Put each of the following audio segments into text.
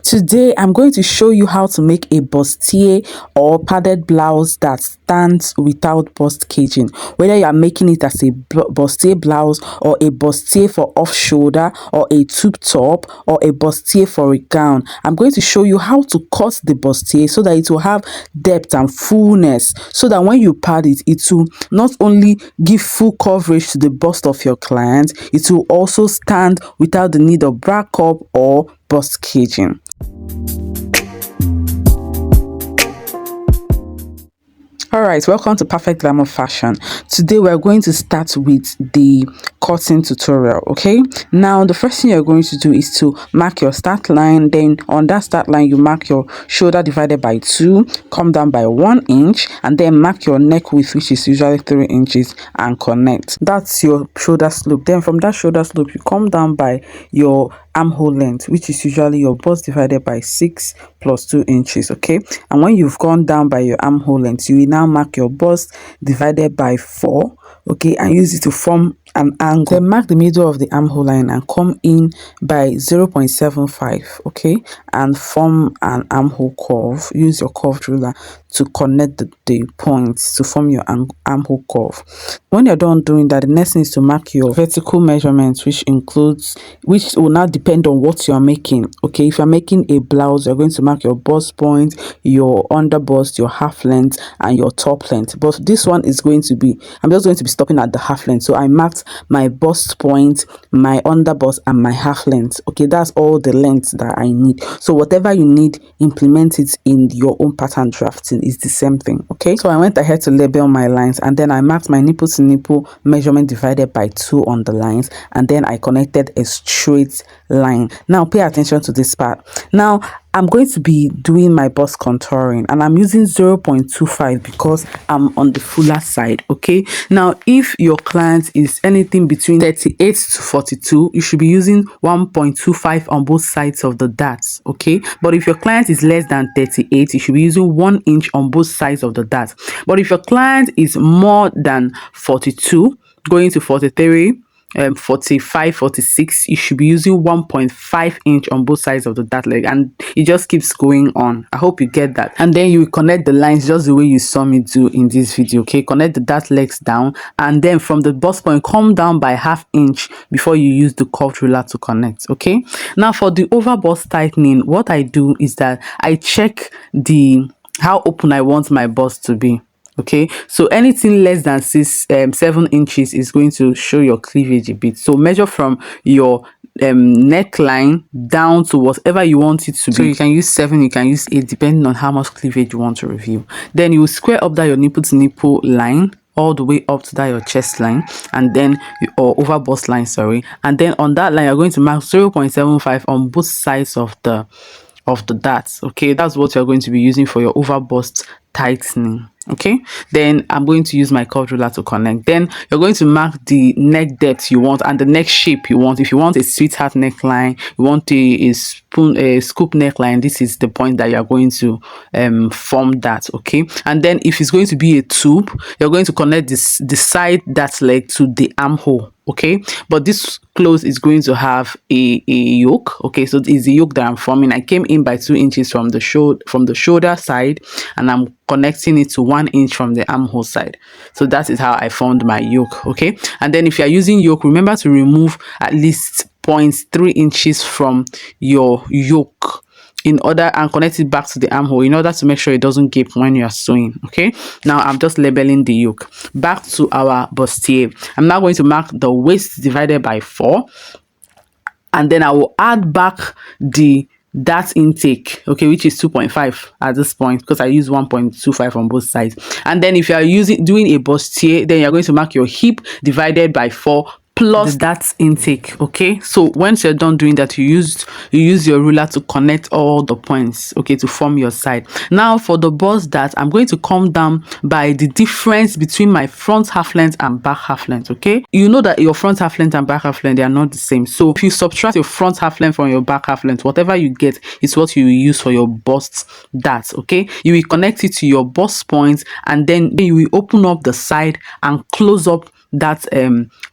Today, I'm going to show you how to make a bustier or padded blouse that stands without bust caging. Whether you are making it as a bustier blouse or a bustier for off shoulder or a tube top or a bustier for a gown, I'm going to show you how to cut the bustier so that it will have depth and fullness, so that when you pad it, it will not only give full coverage to the bust of your client, it will also stand without the need of back up or bust caging. Alright, welcome to Perfect Glamour Fashion. Today we're going to start with the cutting tutorial. Okay, now the first thing you're going to do is to mark your start line. Then on that start line you mark your shoulder divided by 2, come down by 1 inch, and then mark your neck width, which is usually 3 inches, and connect. That's your shoulder slope. Then from that shoulder slope you come down by your armhole length, which is usually your bust divided by 6 plus 2 inches. Okay, and when you've gone down by your armhole length, you will now mark your bust divided by 4, okay, and use it to form an angle. Then mark the middle of the armhole line and come in by 0.75, okay, and form an armhole curve. Use your curved ruler to connect the points to form your armhole curve. When you're done doing that, the next thing is to mark your vertical measurements, which will now depend on what you're making. Okay, if you're making a blouse, you're going to mark your bust point, your under bust, your half length, and your top length. But this one is going to be, I'm just going to be stopping at the half length. So I marked my bust point, my under bust, and my half length. Okay, that's all the lengths that I need. So whatever you need, implement it in your own pattern drafting. Is the same thing. Okay, so I went ahead to label my lines, and then I marked my nipple to nipple measurement divided by 2 on the lines, and then I connected a straight line. Now pay attention to this part. Now I'm going to be doing my bust contouring, and I'm using 0.25 because I'm on the fuller side. Okay, now if your client is anything between 38 to 42, you should be using 1.25 on both sides of the darts. Okay, but if your client is less than 38, you should be using 1 inch on both sides of the dart. But if your client is more than 42 going to 43, 45, 46, you should be using 1.5 inch on both sides of the dart leg, and it just keeps going on. I hope you get that. And then you will connect the lines just the way you saw me do in this video. Okay, connect the dart legs down, and then from the bust point come down by ½ inch before you use the curved ruler to connect. Okay, now for the over bust tightening, what I do is that I check how open I want my bust to be. Okay, so anything less than 7 inches is going to show your cleavage a bit. So measure from your neckline down to whatever you want it to be. So you can use 7, you can use 8, depending on how much cleavage you want to reveal. Then you square up that your nipple to nipple line all the way up to that your chest line, and then or over bust line, sorry, and then on that line you're going to mark 0.75 on both sides of the darts. Okay, that's what you're going to be using for your over bust tightening. Okay, then I'm going to use my curved ruler to connect. Then you're going to mark the neck depth you want and the neck shape you want. If you want a sweetheart neckline, you want a scoop neckline, this is the point that you're going to form that. Okay, and then if it's going to be a tube, you're going to connect the side dart leg to the armhole. Okay, but this clothes is going to have a yoke. Okay, so it's the yoke that I'm forming. I came in by 2 inches from the shoulder side, and I'm connecting it to 1 inch from the armhole side. So that is how I formed my yoke. Okay, and then if you are using yoke, remember to remove at least 0.3 inches from your yoke and connect it back to the armhole in order to make sure it doesn't gape when you are sewing. Okay, now I'm just labeling the yoke. Back to our bustier. I'm now going to mark the waist divided by 4, and then I will add back the dart intake, okay, which is 2.5 at this point because I use 1.25 on both sides. And then if you are doing a bustier, then you're going to mark your hip divided by 4 plus the dart intake. Okay, so once you're done doing that, you use your ruler to connect all the points, okay, to form your side. Now for the bust dart, I'm going to come down by the difference between my front half length and back half length. Okay, you know that your front half length and back half length, they are not the same. So if you subtract your front half length from your back half length, whatever you get is what you will use for your bust dart. Okay, you will connect it to your bust point, and then you will open up the side and close up that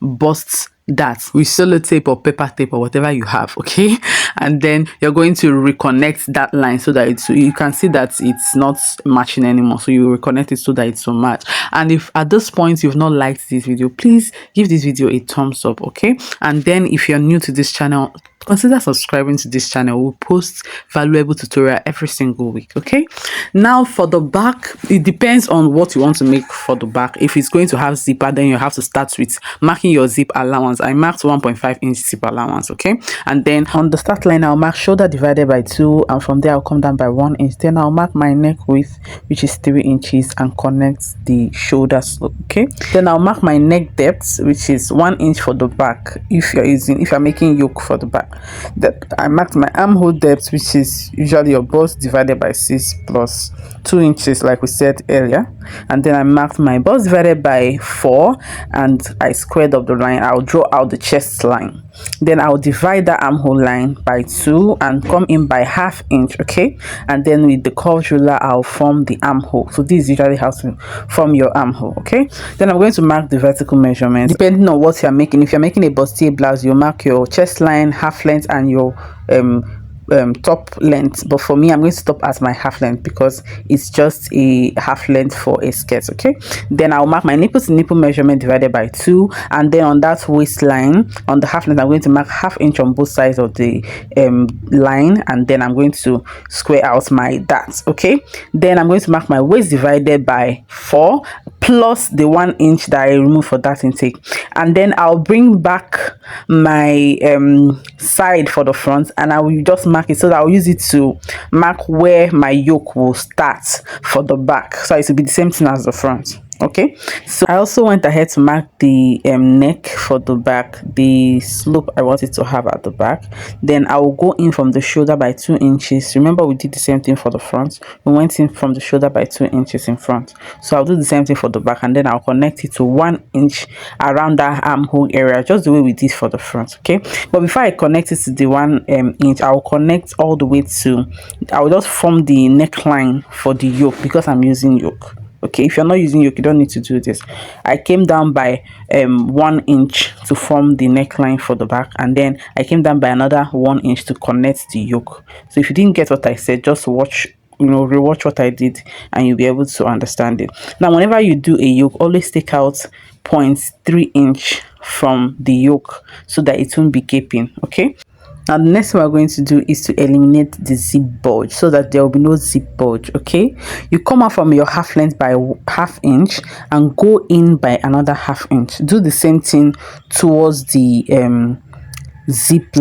bust that with sellotape or paper tape or whatever you have, okay? And then you're going to reconnect that line so that you can see that it's not matching anymore, so you reconnect it so that it's will match. And if at this point you've not liked this video, please give this video a thumbs up, okay? And then if you're new to this channel, consider subscribing to this channel. We'll post valuable tutorial every single week, okay? Now for the back, it depends on what you want to make for the back. If it's going to have zipper, then you have to start with marking your zip allowance. I marked 1.5-inch zip allowance, okay? And then on the start line, I'll mark shoulder divided by 2, and from there I'll come down by 1 inch. Then I'll mark my neck width, which is 3 inches, and connect the shoulder slope, okay? Then I'll mark my neck depth, which is 1 inch for the back. If you're making yoke for the back, that I marked my armhole depth, which is usually your bust divided by 6 plus 2 inches, like we said earlier. And then I marked my bust divided by 4, and I squared up the line. I'll draw out the chest line. Then I'll divide the armhole line by 2 and come in by 1/2 inch, okay? And then with the curved ruler, I'll form the armhole. So this is usually how to form your armhole, okay? Then I'm going to mark the vertical measurement depending on what you're making. If you're making a bustier blouse, you mark your chest line, half length, and your top length. But for me, I'm going to stop at my half length because it's just a half length for a skirt, okay? Then I'll mark my nipple to nipple measurement divided by 2, and then on that waistline, on the half length, I'm going to mark 1/2 inch on both sides of the line, and then I'm going to square out my darts, okay? Then I'm going to mark my waist divided by 4 plus the 1 inch that I removed for that intake, and then I'll bring back my side for the front, and I will just mark it so that I'll use it to mark where my yoke will start for the back, so it will be the same thing as the front, okay? So I also went ahead to mark the neck for the back, the slope I wanted to have at the back. Then I will go in from the shoulder by 2 inches. Remember, we did the same thing for the front. We went in from the shoulder by 2 inches in front, so I'll do the same thing for the back, and then I'll connect it to 1 inch around that armhole area, just the way we did for the front, okay? But before I connect it to the 1 inch, I'll connect all the way to, I'll just form the neckline for the yoke because I'm using yoke. Okay, if you're not using yoke, you don't need to do this. I came down by 1 inch to form the neckline for the back, and then I came down by another 1 inch to connect the yoke. So if you didn't get what I said, just watch, rewatch what I did, and you'll be able to understand it. Now whenever you do a yoke, always take out 0.3 inch from the yoke so that it won't be gaping, okay? Now the next thing we're going to do is to eliminate the zip bulge so that there will be no zip bulge, okay? You come out from your half length by 1/2 inch and go in by another 1/2 inch. Do the same thing towards the zip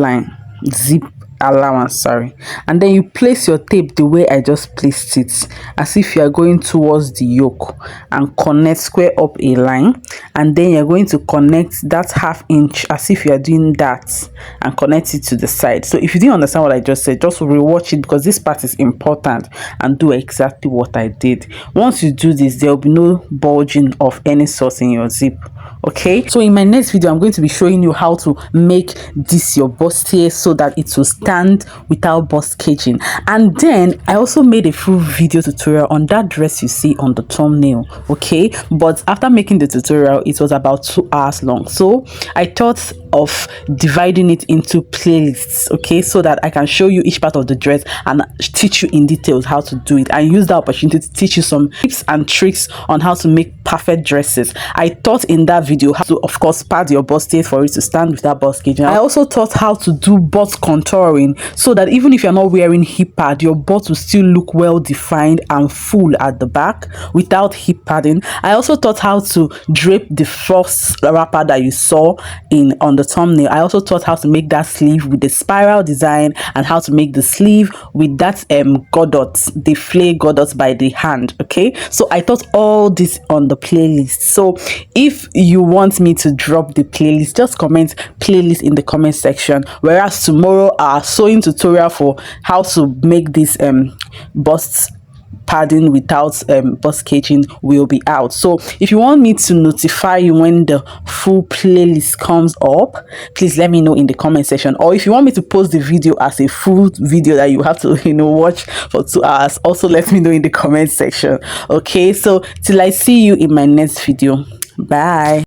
allowance, sorry, and then you place your tape the way I just placed it, as if you are going towards the yoke, and connect, square up a line, and then you're going to connect that 1/2 inch as if you are doing that, and connect it to the side. So if you didn't understand what I just said, just rewatch it because this part is important, and do exactly what I did. Once you do this, there will be no bulging of any sort in your zip, okay? So in my next video, I'm going to be showing you how to make this your bustier so that it will stand without bust caging. And then I also made a full video tutorial on that dress you see on the thumbnail, okay? But after making the tutorial, it was about 2 hours long, so I thought of dividing it into playlists, okay, so that I can show you each part of the dress and teach you in details how to do it, and use that opportunity to teach you some tips and tricks on how to make perfect dresses. I taught in that video how to, of course, pad your bustier for it to stand without bust caging. I also taught how to do butt contouring so that even if you're not wearing hip pad, your butt will still look well defined and full at the back without hip padding. I also taught how to drape the first wrapper that you saw on the thumbnail. I also taught how to make that sleeve with the spiral design, and how to make the sleeve with that godot, the flay godot by the hand, okay? So I taught all this on the playlist. So if you want me to drop the playlist, just comment playlist in the comment section, whereas tomorrow our sewing tutorial for how to make this bust padding without bust caging will be out. So if you want me to notify you when the full playlist comes up, please let me know in the comment section. Or if you want me to post the video as a full video that you have to watch for 2 hours, also let me know in the comment section. Okay, so till I see you in my next video, bye.